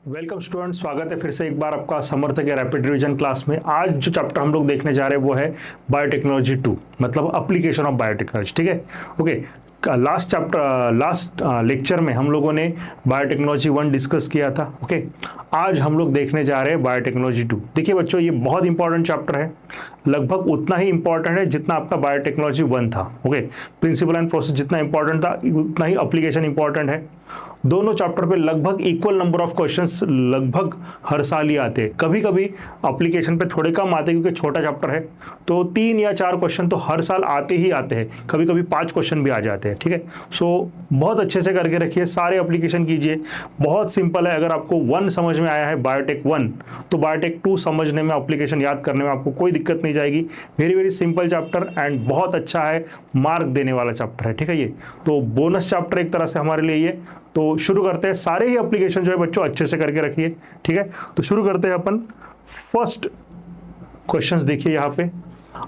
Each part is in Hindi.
वेलकम स्टूडेंट, स्वागत है फिर से एक बार आपका समर्थक या रैपिड रिवीजन क्लास में। आज जो चैप्टर हम लोग देखने जा रहे हैं वो है बायोटेक्नोलॉजी 2, मतलब एप्लीकेशन ऑफ बायोटेक्नोलॉजी। ठीक है, ओके। लास्ट लेक्चर में हम लोगों ने बायोटेक्नोलॉजी 1 डिस्कस किया था। ओके, आज हम लोग देखने जा रहे हैं बायोटेक्नोलॉजी 2। देखिए बच्चों, ये बहुत इंपॉर्टेंट चैप्टर है, लगभग उतना ही इंपॉर्टेंट है जितना आपका बायोटेक्नोलॉजी 1 था। ओके, प्रिंसिपल एंड प्रोसेस जितना इंपॉर्टेंट था उतना ही एप्लीकेशन इंपॉर्टेंट है। दोनों चैप्टर पे लगभग इक्वल नंबर ऑफ क्वेश्चंस लगभग हर साल ही आते हैं। कभी कभी एप्लीकेशन पे थोड़े कम आते हैं क्योंकि छोटा चैप्टर है, तो 3 या 4 क्वेश्चन तो हर साल आते ही आते हैं, कभी कभी 5 क्वेश्चन भी आ जाते हैं। ठीक है, सो बहुत अच्छे से करके रखिए, सारे एप्लीकेशन कीजिए। बहुत सिंपल है। अगर आपको 1 समझ में आया है बायोटेक 1, तो बायोटेक 2 समझने में, एप्लीकेशन याद करने में आपको कोई दिक्कत नहीं जाएगी। Very very simple chapter and बहुत अच्छा है, मार्क देने वाला चैप्टर है। ठीक है, ये तो बोनस चैप्टर एक तरह से हमारे लिए ये। तो शुरू करते हैं। सारे ही एप्लीकेशन जो है बच्चों अच्छे से करके रखिए। ठीक है, तो शुरू करते हैं अपन। फर्स्ट क्वेश्चंस देखिए यहाँ पे।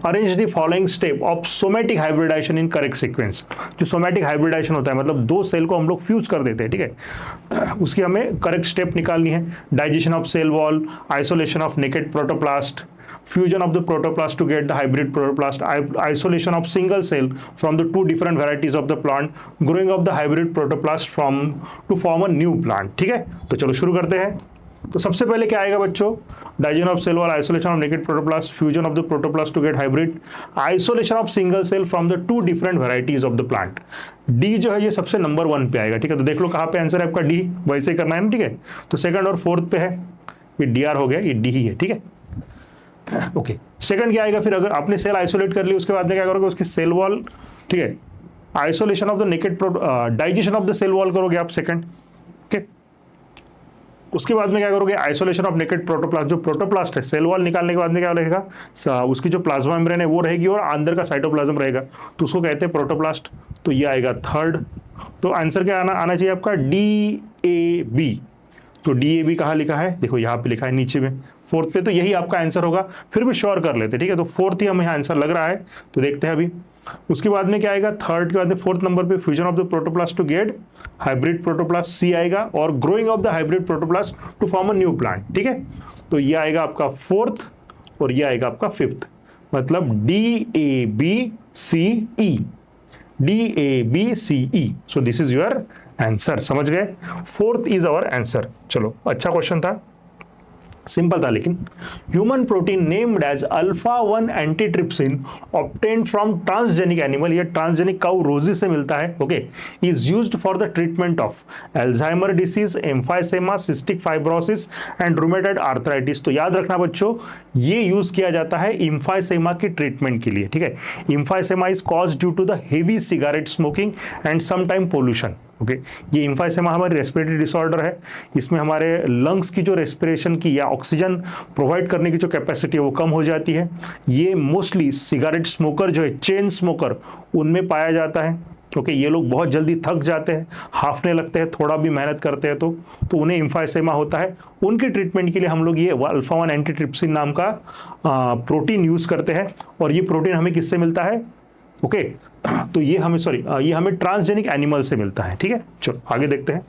Arrange the following step of somatic hybridization in correct sequence. जो सोमैटिक हाइब्रिडाइजेशन होता है, मतलब 2 सेल को हम लोग फ्यूज कर देते हैं। ठीक है, उसकी हमें करेक्ट स्टेप निकालनी है। Digestion of cell wall, isolation of naked protoplast, fusion of the protoplast to get the hybrid protoplast, isolation of single cell from the 2 different varieties of the plant, growing of the hybrid protoplast from to form a new plant। ठीक है, तो चलो शुरू करते हैं। तो सबसे पहले क्या आएगा बच्चों? Digestion of cell wall, isolation of naked protoplast, fusion of the protoplast to get hybrid, isolation of single cell from the 2 different varieties of the plant. D जो है ये सबसे नंबर 1 पे आएगा। ठीक है, तो देख लो कहाँ पे आंसर है आपका, डी। वैसे ही करना है ना। ठीक है, तो सेकंड और फोर्थ पे है, ये डी आर हो गया, ये डी ही है। ठीक है, ओके। सेकंड क्या आएगा? फिर अगर आपने सेल आइसोलेट कर ली, उसके बाद में क्या करोगे? उसकी सेल वॉल, ठीक है, isolation of the naked digestion of the cell wall करोगे आप सेकंड। ओके, उसके बाद में क्या करोगे? Isolation of naked protoplast. जो प्रोटोप्लास्ट है, सेल वॉल निकालने के बाद में क्या रहेगा? उसकी जो प्लाज्मा मेम्ब्रेन है वो रहेगी और अंदर का साइटोप्लाज्म रहेगा, तो उसको कहते हैं प्रोटोप्लास्ट। तो ये आएगा थर्ड। तो आंसर क्या आना चाहिए आपका? DAB। तो DAB कहाँ लिखा है? देखो यहाँ पे लिखा है नीचे में, फोर्थ पे। तो यही आपका आंसर होगा। फिर भी श्योर कर लेते। ठीक है, तो फोर्थ ही हमें आंसर लग रहा है, तो देखते हैं अभी। उसके बाद में क्या आएगा? थर्ड के बाद में फोर्थ नंबर पे fusion of the protoplast to get hybrid protoplast, C आएगा, और growing of the hybrid protoplast to form a new plant. ठीक है, तो ये आएगा आपका फोर्थ और ये आएगा आपका फिफ्थ, मतलब DABCE। DABCE। So this is your answer. समझ गए? Fourth is our answer. चलो, अच्छा क्वेश्चन था, सिंपल था लेकिन। Human protein named as alpha one antitrypsin obtained from transgenic animal, ये ट्रांसजेनिक काउ रोजी से मिलता है। Okay, is used for the treatment of Alzheimer disease, emphysema, cystic fibrosis and rheumatoid arthritis. तो याद रखना बच्चों, ये यूज किया जाता है एम्फाइसेमा की ट्रीटमेंट के लिए। ठीक है, emphysema is caused due to the heavy cigarette smoking and sometime pollution. Okay, ये एम्फाइसेमा हमारी रेस्पिरेटरी डिसऑर्डर है। इसमें हमारे लंग्स की जो रेस्पिरेशन की या ऑक्सीजन प्रोवाइड करने की जो कैपेसिटी है वो कम हो जाती है। ये मोस्टली सिगरेट स्मोकर जो है, चेन स्मोकर, उनमें पाया जाता है। ओके, ये लोग बहुत जल्दी थक जाते हैं, हाफने लगते हैं, थोड़ा भी मेहनत करते हैं तो उन्हें एम्फाइसेमा होता है। उनकी ट्रीटमेंट के लिए हम लोग ये अल्फा-1 एंटीट्रिप्सिन नाम का प्रोटीन यूज करते हैं। और ये प्रोटीन हमें किससे मिलता है? ओके, तो ये हमें ट्रांसजेनिक एनिमल से मिलता है। ठीक है, चलो आगे देखते हैं।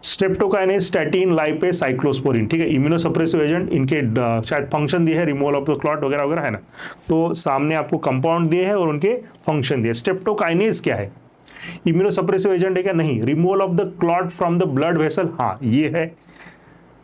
Streptokinase, statin, lipase, cyclosporin. ठीक है, इम्यूनोसप्रेसिव एजेंट, इनके शायद फंक्शन दिए हैं, रिमूवल ऑफ द क्लॉट वगैरह वगैरह, है ना। तो सामने आपको कंपाउंड दिए हैं और उनके फंक्शन दिए। स्ट्रेप्टोकाइनेज क्या है? इम्यूनोसप्रेसिव एजेंट है क्या? नहीं। Removal of the clot from the blood vessel, हाँ ये है।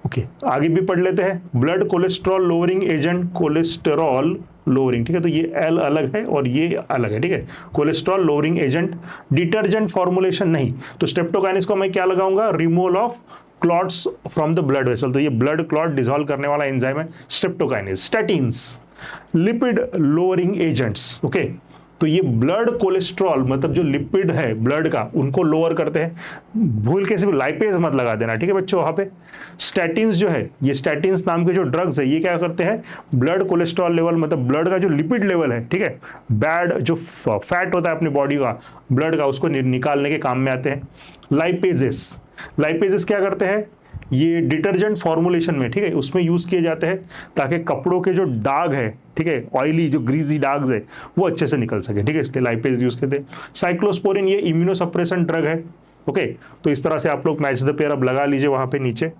ओके, आगे भी पढ़ लेते हैं। Blood cholesterol lowering agent, cholesterol lowering. ठीक है, तो ये L अलग है और ये अलग है। ठीक है, cholesterol lowering agent. Detergent formulation नहीं, तो स्ट्रेप्टोकाइनेज को मैं क्या लगाऊंगा? Removal of clots from the blood vessel. तो ये ब्लड क्लॉट डिसॉल्व करने वाला एंजाइम है streptokinase. Statins, lipid lowering agents. Okay, तो ये ब्लड कोलेस्ट्रॉल, मतलब जो लिपिड है ब्लड का, उनको लोअर करते हैं। भूल के सिर्फ लाइपेज मत लगा देना। ठीक है बच्चों, वहां पे स्टैटिन्स जो है, ये स्टैटिन्स नाम के जो ड्रग्स है, ये क्या करते हैं? ब्लड कोलेस्ट्रॉल लेवल, मतलब ब्लड का जो लिपिड लेवल है, ठीक है, बैड जो फैट होता है अपनी बॉडी का, ब्लड का, उसको निकालने के काम में आते हैं। लाइपेजेस क्या करते हैं? ये डिटर्जेंट फॉर्मुलेशन में, ठीक है, उसमें यूज किए जाते हैं ताकि कपड़ों के जो दाग है, ठीक है, ऑयली जो ग्रीजी दाग्स है वो अच्छे से निकल सके। ठीक है, इसलिए लाइपेज यूज करते हैं। साइक्लोस्पोरिन ये इम्यूनोसप्रेसेंट ड्रग है। ओके, तो इस तरह से आप लोग मैच द पेयर अब लगा लीजिए वहां पे नीचे।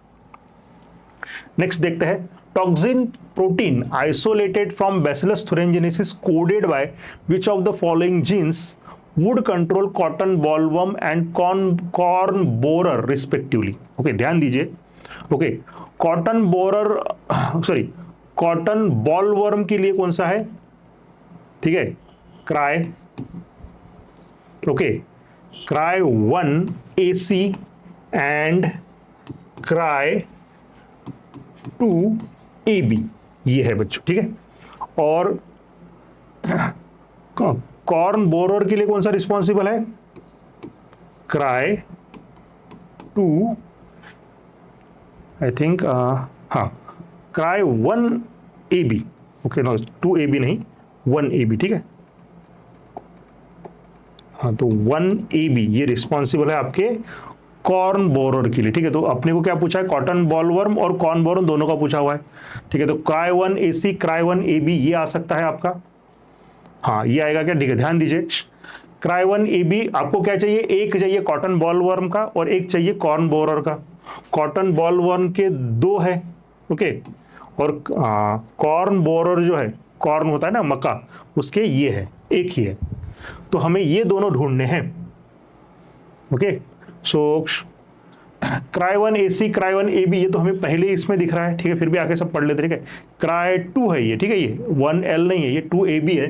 नेक्स्ट देखते हैं, toxin protein isolated from bacillus thuringiensis coded by which of the following genes would control cotton bollworm and corn borer respectively. Okay, ध्यान दीजिए। Okay, cotton borer sorry cotton bollworm के लिए कौन सा है, ठीक है, cry, okay, cry 1AC and cry 2AB ये है बच्चों, ठीक है। और कॉर्न बोरर के लिए कौन सा रिस्पॉन्सिबल है, क्राई 2 आई थिंक, हाँ, cry 1AB, okay, no 2AB नहीं 1AB, ठीक है। हाँ, तो 1AB ये रिस्पॉन्सिबल है आपके कॉर्न बोरर के लिए, ठीक है। तो अपने को क्या पूछा है, कॉटन बॉलवर्म और कॉर्न बोरर दोनों का पूछा हुआ है, ठीक है। तो क्राई 1AC क्राई 1AB ये आ सकता है आपका, हाँ ये आएगा क्या, ठीक है। ध्यान दीजिए, क्राई 1AB आपको क्या चाहिए, एक चाहिए कॉटन बॉलवर्म का और एक चाहिए कॉर्न बोरर का। कॉटन बॉलवर्म के 2 है, ओके, और कॉर्न बोरर जो है, कॉर्न होता है ना मक्का, उसके ये है, एक ही है। तो हमें ये दोनों ढूंढने हैं, ओके। सो क्राई 1AC क्राई 1AB ये तो हमें पहले इसमें दिख रहा है, ठीक है, फिर भी आके सब पढ़ लेते, ठीक है। क्राई 2 है ये, ठीक है, ये 1L नहीं है, ये 2AB है,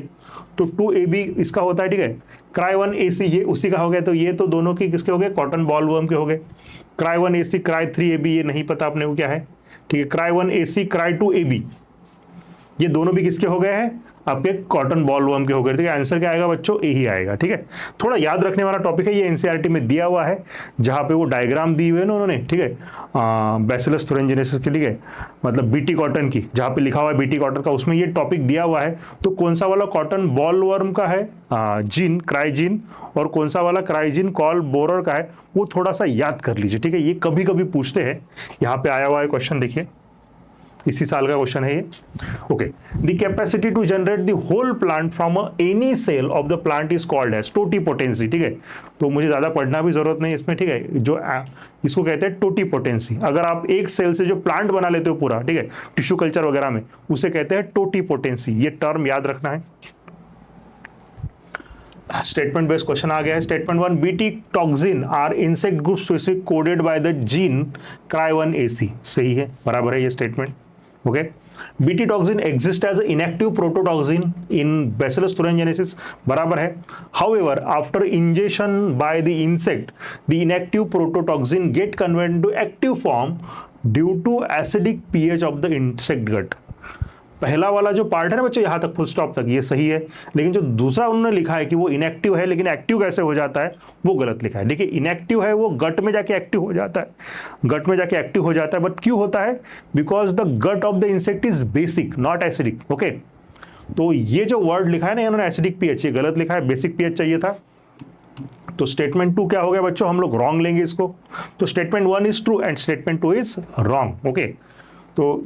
तो 2AB इसका होता है, ठीक है। क्राई 1AC ये उसी का हो गया, तो ये तो दोनों की किसके हो गए, कॉटन बॉलवर्म के हो गए। क्राई 1AC क्राई 3AB ये नहीं पता अपने को क्या है, ठीक है। क्राई 1AC क्राई 2AB ये दोनों भी किसके हो गए हैं, आपके कॉटन बॉलवर्म के हो गए, ठीक है। आंसर क्या आएगा बच्चों, ए ही आएगा, ठीक है। थोड़ा याद रखने वाला टॉपिक है, ये एनसीईआरटी में दिया हुआ है, जहां पे वो डायग्राम दी हुई है ना उन्होंने, ठीक है, बैसिलस thuringiensis के लिए, मतलब बीटी कॉटन की, जहां पे लिखा हुआ है बीटी कॉटन का, उसमें ये टॉपिक दिया हुआ है। तो कौन सा वाला कॉटन बॉलवर्म का है जीन, क्राइजीन, और कौन सा वाला क्राइजीन कॉल बोरर का है, वो थोड़ा सा याद कर लीजिए, ठीक है। ये कभी कभी पूछते हैं, यहाँ पे आया हुआ है क्वेश्चन, देखिए इसी साल का क्वेश्चन है ये। Okay, the capacity to generate the whole plant from any cell of the plant is called as totipotency, ठीक है। तो मुझे ज्यादा पढ़ना भी जरूरत नहीं इसमें, ठीक है। जो इसको कहते हैं टोटीपोटेंसी। अगर आप एक सेल से जो प्लांट बना लेते हो पूरा, ठीक है, टिश्यू कल्चर वगैरह में, उसे कहते हैं टोटीपोटेंसी। ये टर्म याद रखना है। स्टेटमेंट बेस्ड क्वेश्चन आ गया है। Statement 1, Bt toxin are insect group specific coded by the gene cry 1AC, सही है, बराबर है ये statement, okay. Bt toxin exist as inactive prototoxin in Bacillus thuringiensis, बराबर है। However after injection by the insect the inactive prototoxin get converted to active form due to acidic pH of the insect gut. पहला वाला जो पार्ट है ना बच्चों, यहां तक फुल स्टॉप तक ये सही है, लेकिन जो दूसरा उन्होंने लिखा है कि वो इनएक्टिव है, लेकिन एक्टिव कैसे हो जाता है वो गलत लिखा है। देखिए, इनएक्टिव है वो गट में जाके एक्टिव हो जाता है, गट में जाके एक्टिव हो जाता है, बट क्यों होता है, because the gut of the insect is basic not acidic, okay. तो ये जो वर्ड लिखा है ना इन्होंने एसिडिक पीएच, ये गलत लिखा है, बेसिक पीएच चाहिए था। तो स्टेटमेंट 2 क्या हो गया बच्चों, हम लोग रॉन्ग लेंगे इसको। तो statement 1 is true and statement 2 is wrong, okay. तो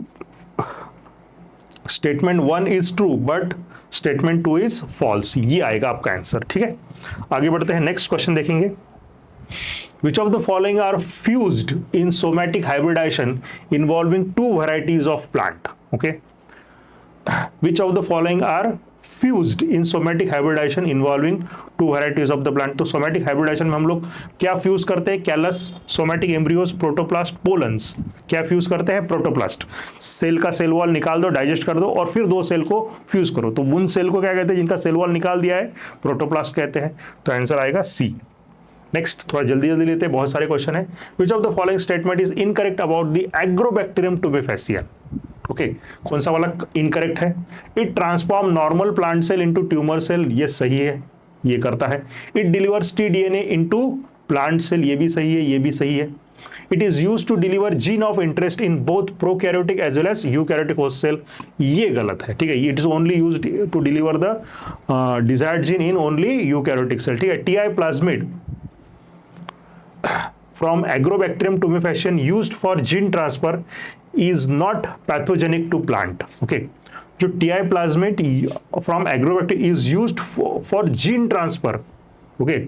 statement 1 is true but statement 2 is false, ये आएगा आपका आंसर, ठीक है। आगे बढ़ते हैं, नेक्स्ट क्वेश्चन देखेंगे। Which of the following are fused in somatic hybridization involving two varieties of plant? Okay. Which of the following are fused in somatic hybridization involving two varieties of the plant? तो somatic hybridization में हम लोग क्या फ्यूज करते हैं, callus, somatic embryos, protoplast, pollens. क्या फ्यूज करते हैं, प्रोटोप्लास्ट। सेल का सेल वॉल निकाल दो, डाइजेस्ट कर दो और फिर 2 सेल को फ्यूज करो, तो उन सेल को क्या कहते हैं जिनका सेल वॉल निकाल दिया है, प्रोटोप्लास्ट कहते हैं। तो आंसर आएगा सी। नेक्स्ट, थोड़ा जल्दी जल्दी लेते हैं, बहुत सारे क्वेश्चन है। Which of the following statement is incorrect about the agrobacterium tumefaciens? Okay, कौन सा वाला इनकरेक्ट है? It transform normal plant cell into tumour cell, ये सही है, ये करता है। It delivers TDNA into plant cell, ये भी सही है, ये भी सही है। It is use to deliver gene of interest in both prokaryotic as well as eukaryotic host cell, ये गलत है, ठीक है। It is only used to deliver the desired gene in only eukaryotic cell, ठीक है। Ti plasmid from agrobacterium tumefaciens used for gene transfer is not pathogenic to plant, okay। जो TI plasmid from agrobacterium is used for gene transfer, okay।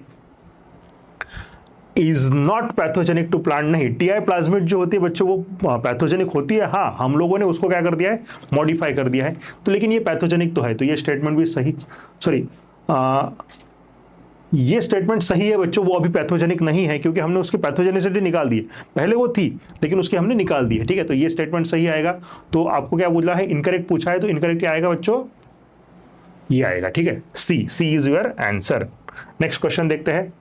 Is not pathogenic to plant, नहीं, टीआई प्लाज्मिड जो होती है बच्चों वो पैथोजेनिक होती है, हाँ हम लोगों ने उसको क्या कर दिया है, मॉडिफाई कर दिया है, तो लेकिन ये पैथोजेनिक तो है, तो ये स्टेटमेंट भी सही, सॉरी ये स्टेटमेंट सही है बच्चों, वो अभी पैथोजेनिक नहीं है क्योंकि हमने उसकी पैथोजेनिसिटी निकाल दी है, पहले वो थी लेकिन उसकी हमने निकाल दी है, ठीक है, तो ये स्टेटमेंट सही आएगा। तो आपको क्या बोला है, इनकरेक्ट पूछा है, तो इनकरेक्ट क्या आएगा बच्चों, ये आएगा, ठीक है, C is your answer. Next question देखते हैं,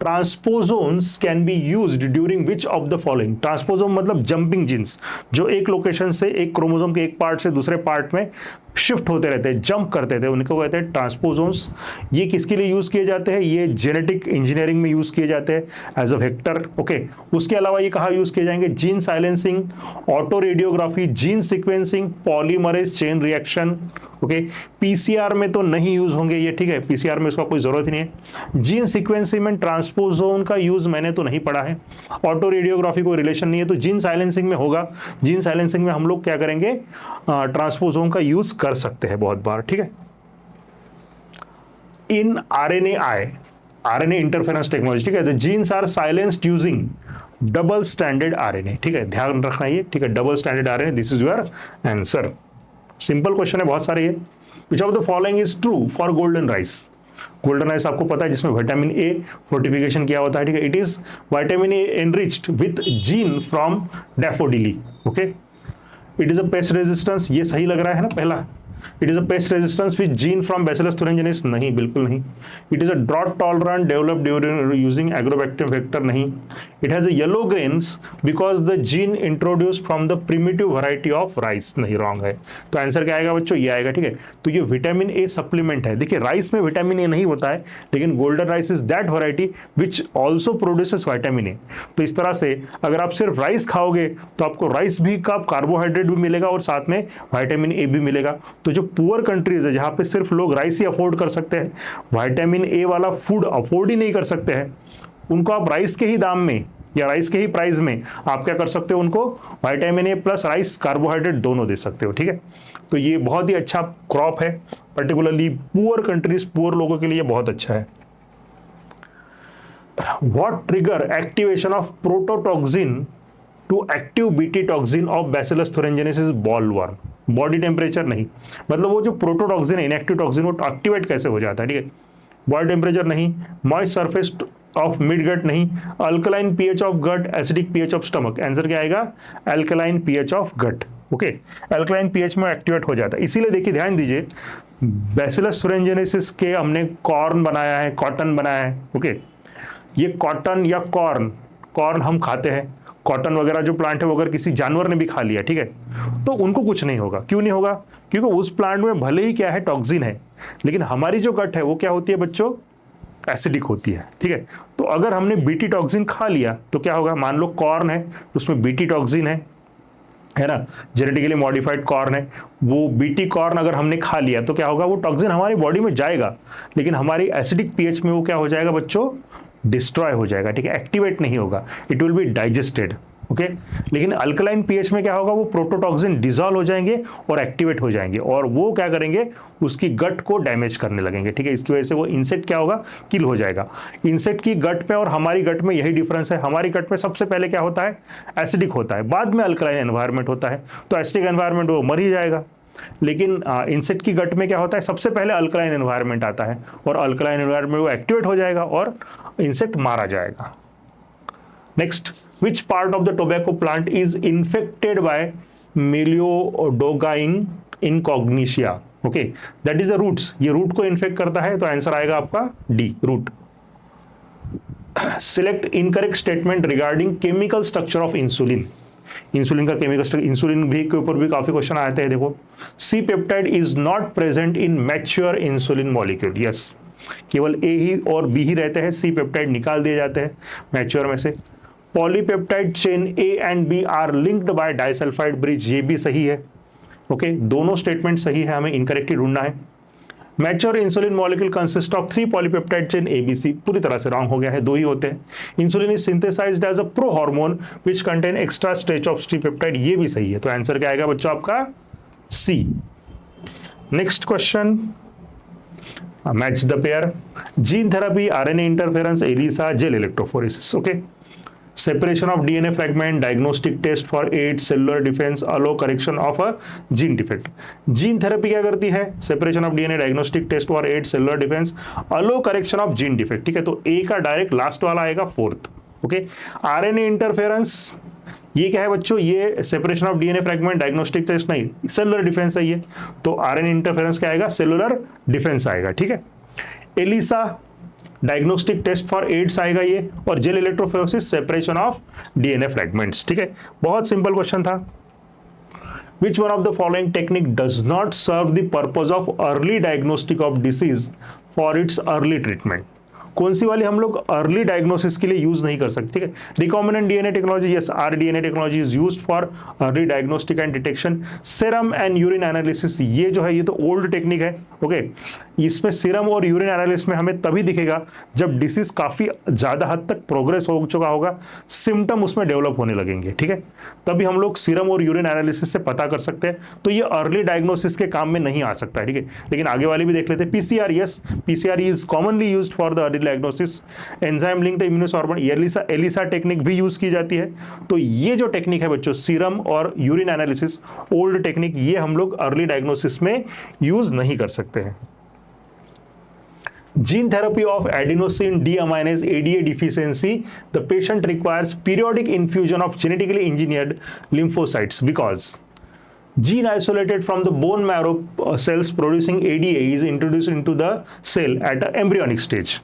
transposons can be used during which of the following, transposon मतलब जंपिंग जीन्स, जो एक लोकेशन से एक क्रोमोसोम के एक पार्ट से दूसरे पार्ट में शिफ्ट होते रहते हैं, जंप करते थे, उनको कहते हैं ट्रांसपोजोन्स। ये किसके लिए यूज किए जाते हैं, ये जेनेटिक इंजीनियरिंग में यूज किए जाते हैं एज अ वेक्टर, ओके। उसके अलावा ये कहाँ यूज किए जाएंगे, gene silencing, auto radiography, gene sequencing, polymerase chain reaction, okay. PCR में तो नहीं यूज होंगे ये, ठीक है, पीसीआर में इसका कोई जरूरत ही नहीं है। जीन सीक्वेंसिंग में ट्रांसपोजोन का यूज मैंने तो नहीं पढ़ा है, ऑटो रेडियोग्राफी कोई रिलेशन नहीं है, तो जीन साइलेंसिंग में होगा, जीन साइलेंसिंग में हम लोग क्या करेंगे, ट्रांसपोजोन का यूज कर सकते हैं बहुत बार, ठीक है। इन आरएनए इंटरफेरेंस टेक्नोलॉजी, ठीक है, the genes are silenced using double standard RNA, ठीक है, ध्यान रखना ये, ठीक है, double standard RNA, this is your answer. Simple question है, बहुत सारे ये। Which of the following is true for golden rice, golden rice आपको पता है जिसमें विटामिन ए फोर्टिफिकेशन किया होता है, ठीक है, it is vitamin A enriched with gene from daffodil, okay. It is a pest resistance, ये सही लग रहा है ना पहला, it is a pest resistance with gene from bacillus thuringiensis, नहीं बिल्कुल नहीं। It is a drought tolerant developed during using agrobacterium vector, नहीं। It has a yellow grains because the gene introduced from the primitive variety of rice, नहीं, रॉन्ग है। तो आंसर क्या आएगा बच्चों, ये आएगा, ठीक है। तो ये विटामिन ए सप्लीमेंट है, देखिए राइस में विटामिन ए नहीं होता है, लेकिन golden rice is that variety which also produces vitamin A. तो इस तरह से अगर आप सिर्फ राइस खाओगे तो आपको राइस भी का कार्बोहाइड्रेट भी मिलेगा और साथ में विटामिन ए भी मिलेगा। तो जो पुअर कंट्रीज है जहां पे सिर्फ लोग राइस ही अफोर्ड कर सकते हैं, विटामिन ए वाला फूड अफोर्ड ही नहीं कर सकते हैं, उनको आप राइस के ही दाम में या राइस के ही प्राइस में आप क्या कर सकते हो, उनको vitamin A plus rice carbohydrate दोनों दे सकते हो, ठीक है। तो ये बहुत ही अच्छा क्रॉप है, पर्टिकुलरली पुअर कंट्रीज, पुअर लोगों के लिए बहुत अच्छा है। What trigger activation of prototoxin to active BT toxin of bacillus thuringiensis bollworm, body temperature नहीं, मतलब वो जो प्रोटोटॉक्सिन है, इनएक्टिव टॉक्सिन, वो एक्टिवेट कैसे हो जाता है, ठीक है। बॉडी टेम्परेचर नहीं, moist surface of mid gut नहीं, alkaline pH of gut, acidic pH of stomach, answer क्या आएगा, alkaline pH of gut, okay. Alkaline pH में एक्टिवेट हो जाता है, इसीलिए देखिए ध्यान दीजिए, बैसिलस thuringiensis के हमने कॉर्न बनाया है, कॉटन बनाया है, ओके। ये कॉटन या कॉर्न हम खाते हैं, कॉटन वगैरह जो प्लांट है वो अगर किसी जानवर ने भी खा लिया, ठीक है, तो उनको कुछ नहीं होगा, क्यों नहीं होगा, क्योंकि उस प्लांट में भले ही क्या है, टॉक्सिन है, लेकिन हमारी जो गट है वो क्या होती है बच्चों, एसिडिक होती है, ठीक है। तो अगर हमने बीटी टॉक्सिन खा लिया तो क्या होगा, मान लो कॉर्न है तो उसमें बीटी टॉक्सिन है ना, जेनेटिकली मॉडिफाइड कॉर्न है, वो बीटी कॉर्न अगर हमने खा लिया तो क्या होगा, वो टॉक्सिन हमारी बॉडी में जाएगा, लेकिन हमारी एसिडिक पीएच में वो क्या हो जाएगा बच्चों, डिस्ट्रॉय हो जाएगा, ठीक है, एक्टिवेट नहीं होगा, it will be digested, okay. लेकिन अल्कलाइन पीएच में क्या होगा, वो प्रोटोटॉक्सिन डिसॉल्व हो जाएंगे और एक्टिवेट हो जाएंगे, और वो क्या करेंगे, उसकी गट को डैमेज करने लगेंगे, ठीक है। इसकी वजह से वो इंसेक्ट क्या होगा, किल हो जाएगा। इंसेक्ट की गट में और हमारी गट में यही डिफरेंस है, हमारी गट में सबसे पहले क्या होता है, एसिडिक होता है, बाद में अल्कलाइन एनवायरनमेंट होता है, तो एसिडिक एनवायरनमेंट वो मर ही जाएगा। लेकिन इंसेक्ट की गट में क्या होता है, सबसे पहले अल्कलाइन एनवायरनमेंट आता है, और अल्कलाइन एनवायरनमेंट वो एक्टिवेट हो जाएगा और इंसेक्ट मारा जाएगा। Next, which part of the tobacco plant is infected by meloidogyne incognita, okay, that is the roots, ये रूट को इन्फेक्ट करता है, तो आंसर आएगा आपका D, root. Select incorrect statement regarding chemical structure of insulin, insulin का केमिकल स्ट्रक्चर, इंसुलिन भी के ऊपर भी काफी क्वेश्चन आते हैं, देखो, C peptide is not present in mature insulin molecule, yes, केवल ए ही और बी ही रहते हैं, सी पेप्टाइड निकाल दिए जाते हैं मैच्योर में से। Polypeptide chain A and B are linked by disulphide bridge, ये भी सही है, ओके, दोनों स्टेटमेंट सही है, हमें इनकरेक्ट ही ढूंढना है। Mature insulin molecule consist of 3 polypeptide chain ABC, पूरी तरह से रॉन्ग हो गया है, 2 ही होते हैं। Insulin is synthesised as a pro hormone which contain extra stretch of C peptide, ये भी सही है, तो आंसर क्या आएगा बच्चों आपका C. Next question, match the pair, gene therapy, RNA interference, ELISA, gel electrophoresis. Okay, separation of DNA fragment, diagnostic test for AIDS, cellular defense, allow correction of a gene defect। Gene therapy क्या करती है? Separation of DNA, diagnostic test for AIDS, cellular defence, allow correction of gene defect. ठीक है, तो ए का डायरेक्ट लास्ट वाला आएगा फोर्थ। ओके, आरएनए इंटरफेरेंस ये क्या है बच्चों? ये separation of DNA fragment, diagnostic test नहीं, सेलुलर डिफेंस है ये, तो आरएनए इंटरफेरेंस क्या आएगा? सेलुलर डिफेंस आएगा। ठीक है, ELISA diagnostic test for AIDS आएगा ये, और gel electrophoresis separation of DNA fragments. ठीक है, बहुत सिंपल क्वेश्चन था। Which one of the following technique does not serve the purpose of early diagnostic of disease for its early treatment? कौन सी वाली हम लोग अर्ली डायग्नोसिस के लिए यूज नहीं कर सकते? ठीक है, recombinant DNA technology, yes, rDNA technology is used for early diagnostic and detection. Serum and urine analysis, ये जो है ये तो ओल्ड टेक्निक है। ओके, इसमें सीरम और यूरिन एनालिसिस में हमें तभी दिखेगा जब डिसीज काफी ज्यादा हद तक प्रोग्रेस हो चुका होगा, सिम्टम उसमें डेवलप होने लगेंगे। ठीक है, तभी हम लोग सीरम और यूरिन एनालिसिस से पता कर सकते हैं, तो ये अर्ली डायग्नोसिस के काम में नहीं आ सकता है। ठीक है, लेकिन आगे वाली भी देख लेते हैं। PCR, yes, PCR is commonly used for the early diagnosis. Enzyme linked immunosorbent, ELISA technique भी यूज की जाती है। तो ये जो टेक्निक है बच्चों, सीरम और यूरिन एनालिसिस, ओल्ड टेक्निक, ये हम लोग अर्ली डायग्नोसिस में यूज नहीं कर सकते हैं। Gene therapy of adenosine deaminase ADA deficiency, the patient requires periodic infusion of genetically engineered lymphocytes because gene isolated from the bone marrow cells producing ADA is introduced into the cell at an embryonic stage.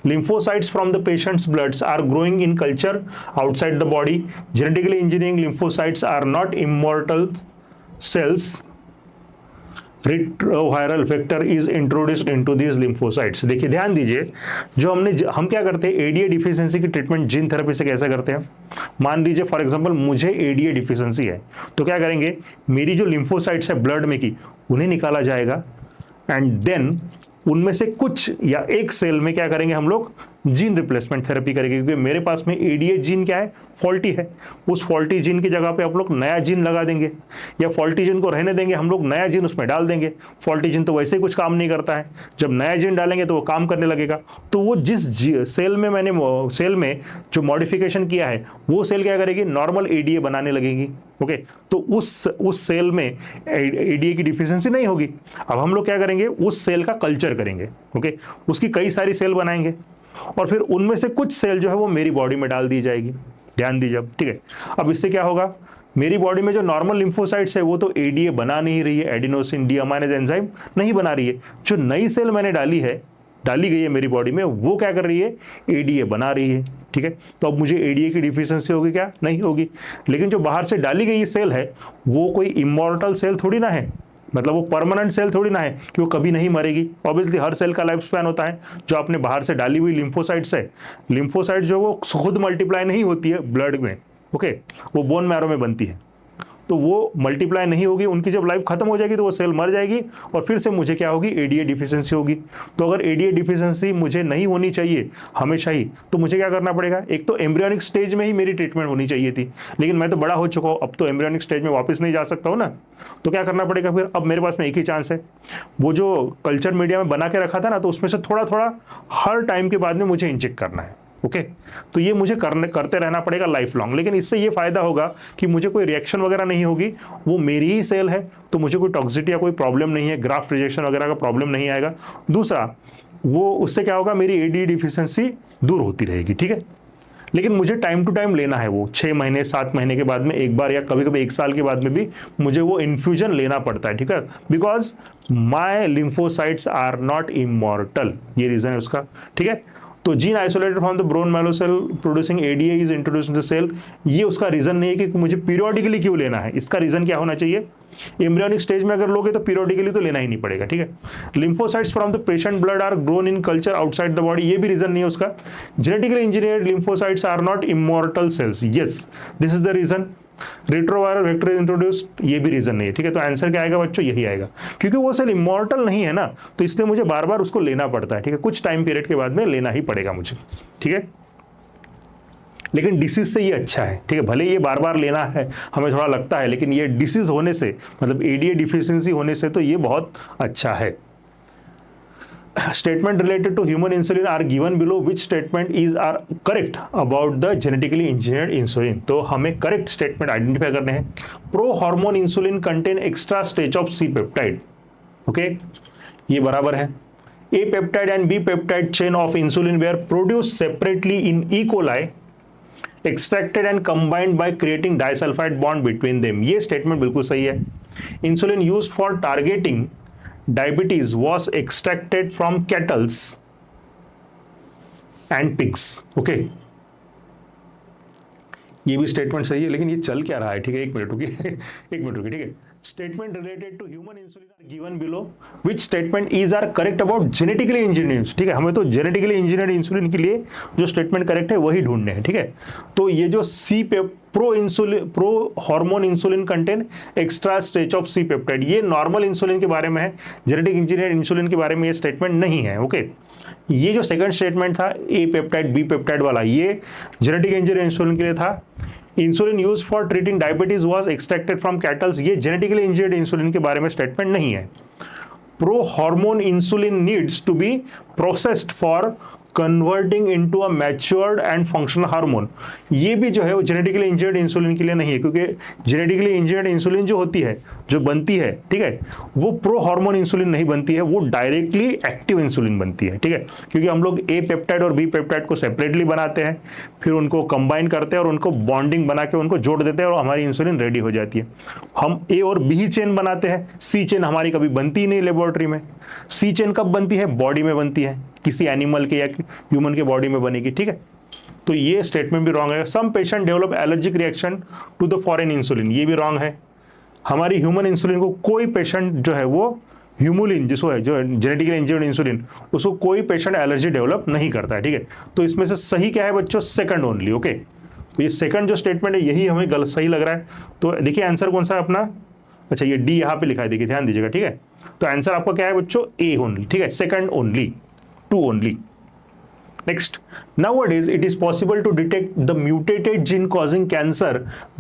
Lymphocytes from the patient's bloods are growing in culture outside the body. Genetically engineering lymphocytes are not immortal cells. Retroviral factor is introduced into these lymphocytes. देखिए, ध्यान दीजिए, जो हम क्या करते हैं, एडीए डिफिशियंसी की ट्रीटमेंट जीन थेरेपी से कैसे करते हैं? मान लीजिए फॉर एग्जांपल मुझे एडीए डिफिशियंसी है, तो क्या करेंगे, मेरी जो लिम्फोसाइट्स है ब्लड में की, उन्हें निकाला जाएगा एंड देन उनमें से कुछ या एक सेल में क्या करेंगे हम लोग, जीन रिप्लेसमेंट थेरेपी करेंगे, क्योंकि मेरे पास में एडीए जीन क्या है, फॉल्टी है। उस फॉल्टी जीन की जगह पे आप लोग नया जीन लगा देंगे, या फॉल्टी जीन को रहने देंगे, हम लोग नया जीन उसमें डाल देंगे। फॉल्टी जीन तो वैसे ही कुछ काम नहीं करता है, जब नया जीन डालेंगे तो वो काम करने लगेगा। तो वो जिस सेल में मैंने सेल में जो मॉडिफिकेशन किया है, वो सेल क्या करेगी, नॉर्मल एडीए बनाने लगेगी। ओके, तो उस सेल में एडीए की डिफिशियंसी नहीं होगी। अब हम लोग क्या करेंगे, उस सेल का कल्चर करेंगे। ओके, उसकी कई सारी सेल बनाएंगे और फिर उनमें से कुछ सेल जो है वो मेरी बॉडी में डाल दी जाएगी। ध्यान दीजिए अब, ठीक है। अब इससे क्या होगा, मेरी बॉडी में जो नॉर्मल लिम्फोसाइट्स है वो तो एडीए बना नहीं रही है, एडिनोसिन डीअमाइनेज एंजाइम नहीं बना रही है। जो नई सेल मैंने डाली गई है मेरी बॉडी में, वो क्या कर रही है, एडीए बना रही है। ठीक है, तो अब मुझे एडीए की डिफिशियंसी होगी क्या, नहीं होगी। लेकिन जो बाहर से डाली गई सेल है वो कोई इमॉर्टल सेल थोड़ी ना है, मतलब वो परमानेंट सेल थोड़ी ना है कि वो कभी नहीं मरेगी। ऑब्वियसली हर सेल का लाइफ स्पैन होता है। जो आपने बाहर से डाली हुई लिम्फोसाइट्स है, लिम्फोसाइट जो वो खुद मल्टीप्लाई नहीं होती है ब्लड में, ओके, वो बोन मैरो में बनती है, तो वो मल्टीप्लाई नहीं होगी। उनकी जब लाइफ खत्म हो जाएगी तो वो सेल मर जाएगी और फिर से मुझे क्या होगी, एडीए डिफिशियंसी होगी। तो अगर एडीए डिफिशियंसी मुझे नहीं होनी चाहिए हमेशा ही, तो मुझे क्या करना पड़ेगा, एक तो एम्ब्रियोनिक स्टेज में ही मेरी ट्रीटमेंट होनी चाहिए थी, लेकिन मैं तो बड़ा हो चुका हूँ, अब तो एम्ब्रियोनिक स्टेज में वापस नहीं जा सकता हूँ ना। तो क्या करना पड़ेगा फिर, अब मेरे पास में एक ही चांस है, वो जो कल्चर मीडिया में बना के रखा था ना, तो उसमें से थोड़ा थोड़ा हर टाइम के बाद में मुझे इंजेक्ट करना है। ओके, तो ये मुझे करते रहना पड़ेगा लाइफ लॉन्ग। लेकिन इससे ये फायदा होगा कि मुझे कोई रिएक्शन वगैरह नहीं होगी, वो मेरी ही सेल है, तो मुझे कोई टॉक्सिसिटी या कोई प्रॉब्लम नहीं है, ग्राफ्ट रिजेक्शन वगैरह का प्रॉब्लम नहीं आएगा। दूसरा, वो उससे क्या होगा, मेरी एडीए डिफिशियंसी दूर होती रहेगी। ठीक है, लेकिन मुझे टाइम टू टाइम लेना है, वो 6 महीने 7 महीने के बाद में एक बार, या कभी कभी 1 साल के बाद में भी मुझे वो इन्फ्यूजन लेना पड़ता है। ठीक है, because my lymphocytes are not immortal, ये रीजन है उसका। ठीक है, तो gene isolated from the bone marrow cell producing ADA is introduced in the cell, ये उसका रीजन नहीं है कि मुझे पीरियोडिकली क्यों लेना है। इसका रीजन क्या होना चाहिए, एम्ब्रियोनिक स्टेज में अगर लोगे तो पीरियोडिकली तो लेना ही नहीं पड़ेगा। ठीक है, lymphocytes from the patient blood are grown in culture outside the body, ये भी रीजन नहीं है उसका। Genetically engineered lymphocytes are not immortal cells, yes this is the reason. Retroviral vector introduced, ये भी रीजन नहीं है। ठीक है, तो आंसर क्या आएगा बच्चों, यही आएगा, क्योंकि वो सेल इमॉर्टल नहीं है ना, तो इसलिए मुझे बार बार उसको लेना पड़ता है। ठीक है, कुछ टाइम पीरियड के बाद में लेना ही पड़ेगा मुझे। ठीक है, लेकिन डिसीज से ये अच्छा है। ठीक है, भले ये बार बार लेना है हमें थोड़ा लगता है, लेकिन ये डिसीज होने से, मतलब एडीए डिफिशियंसी होने से तो ये बहुत अच्छा है। statement related to human insulin are given below. Which statement is are correct about the genetically engineered insulin? तो हमें correct statement identify करने हैं. Pro hormone insulin contain extra stage of C peptide. Okay, ये बराबर है. A peptide and B peptide chain of insulin were produced separately in E. coli, extracted and combined by creating disulfide bond between them. ये statement बिल्कुल सही है. Insulin used for targeting diabetes was extracted from cattle and pigs. Okay, ये भी स्टेटमेंट सही है, लेकिन ये चल क्या रहा है? ठीक है, एक मिनट रुकिए, ठीक है. Statement related to human insulin are given below. Which statement is are correct about genetically engineered? ठीक है, हमें तो जेनेटिकली इंजीनियर्ड इंसुलिन के लिए जो स्टेटमेंट करेक्ट है वही ढूंढने हैं. ठीक है, तो ये जो सी पे pro hormone insulin contain extra stage of C peptide, ये नॉर्मल इंसुलिन के बारे में है. जेनेटिक इंजीनियर्ड इंसुलिन के बारे में ये स्टेटमेंट नहीं है. ओके, ये जो सेकंड स्टेटमेंट था ए पेप्टाइड बी पेप्टाइड वाला, ये जेनेटिक इंजीनियर्ड इंसुलिन के लिए था. Insulin use for treating diabetes was extracted from cattles, ये जेनेटिकली इंजीनियर्ड इंसुलिन के बारे में स्टेटमेंट नहीं है. Pro hormone insulin needs to be processed for converting into a matured and functional hormone, ये भी जो है वो जेनेटिकली इंजीनियर्ड इंसुलिन के लिए नहीं है, क्योंकि जेनेटिकली इंजीनियर्ड इंसुलिन जो होती है, जो बनती है, ठीक है, वो प्रो हार्मोन इंसुलिन नहीं बनती है, वो डायरेक्टली एक्टिव इंसुलिन बनती है. ठीक है, क्योंकि हम लोग ए पेप्टाइड और बी पेप्टाइड को सेपरेटली बनाते हैं, फिर उनको कंबाइन करते हैं और उनको बॉन्डिंग बना के उनको जोड़ देते हैं और हमारी इंसुलिन रेडी हो जाती है. हम ए और बी चेन बनाते हैं, सी चेन हमारी कभी बनती ही नहीं लेबोरेटरी में. सी चेन कब बनती है? बॉडी में बनती है, किसी एनिमल के या ह्यूमन के बॉडी में बनेगी. ठीक है, तो ये स्टेटमेंट भी रॉन्ग है. Some patient develop allergic reaction to the foreign insulin, ये भी रॉन्ग है. हमारी ह्यूमन इंसुलिन को कोई पेशेंट जो है वो ह्यूमुलिन जिसको है, जो जेनेटिकली इंजीनियर्ड इंसुलिन, उसको कोई पेशेंट एलर्जी डेवलप नहीं करता है. ठीक है, तो इसमें से सही क्या है बच्चों? Second only. ओके, तो ये सेकंड जो स्टेटमेंट है यही हमें गलत सही लग रहा है. तो देखिए आंसर कौन सा है अपना? अच्छा, ये डी यहाँ पे लिखा है, देखिए ध्यान दीजिएगा. ठीक है, तो आंसर आपका क्या है बच्चों? A only. ठीक है, second only, two only. Next, nowadays it is possible to detect the mutated gene causing cancer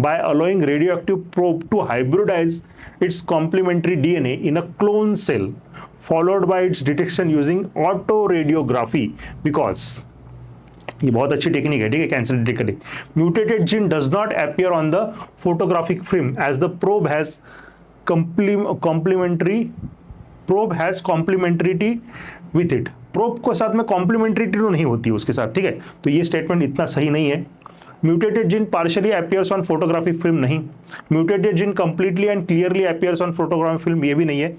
by allowing radioactive probe to hybridize its complementary DNA in a clone cell, followed by its detection using autoradiography. Because ये बहुत अच्छी टेक्निक है. ठीक है, कैंसर डिटेक्ट करने. Mutated gene does not appear on the photographic film as the probe has complementarity with it. Probe को साथ में कॉम्प्लीमेंट्रिटी तो नहीं होती उसके साथ. ठीक है, तो ये स्टेटमेंट इतना सही नहीं है. Mutated gene partially appears on photographic film नहीं. Mutated gene completely and clearly appears on photographic film, ये भी नहीं है.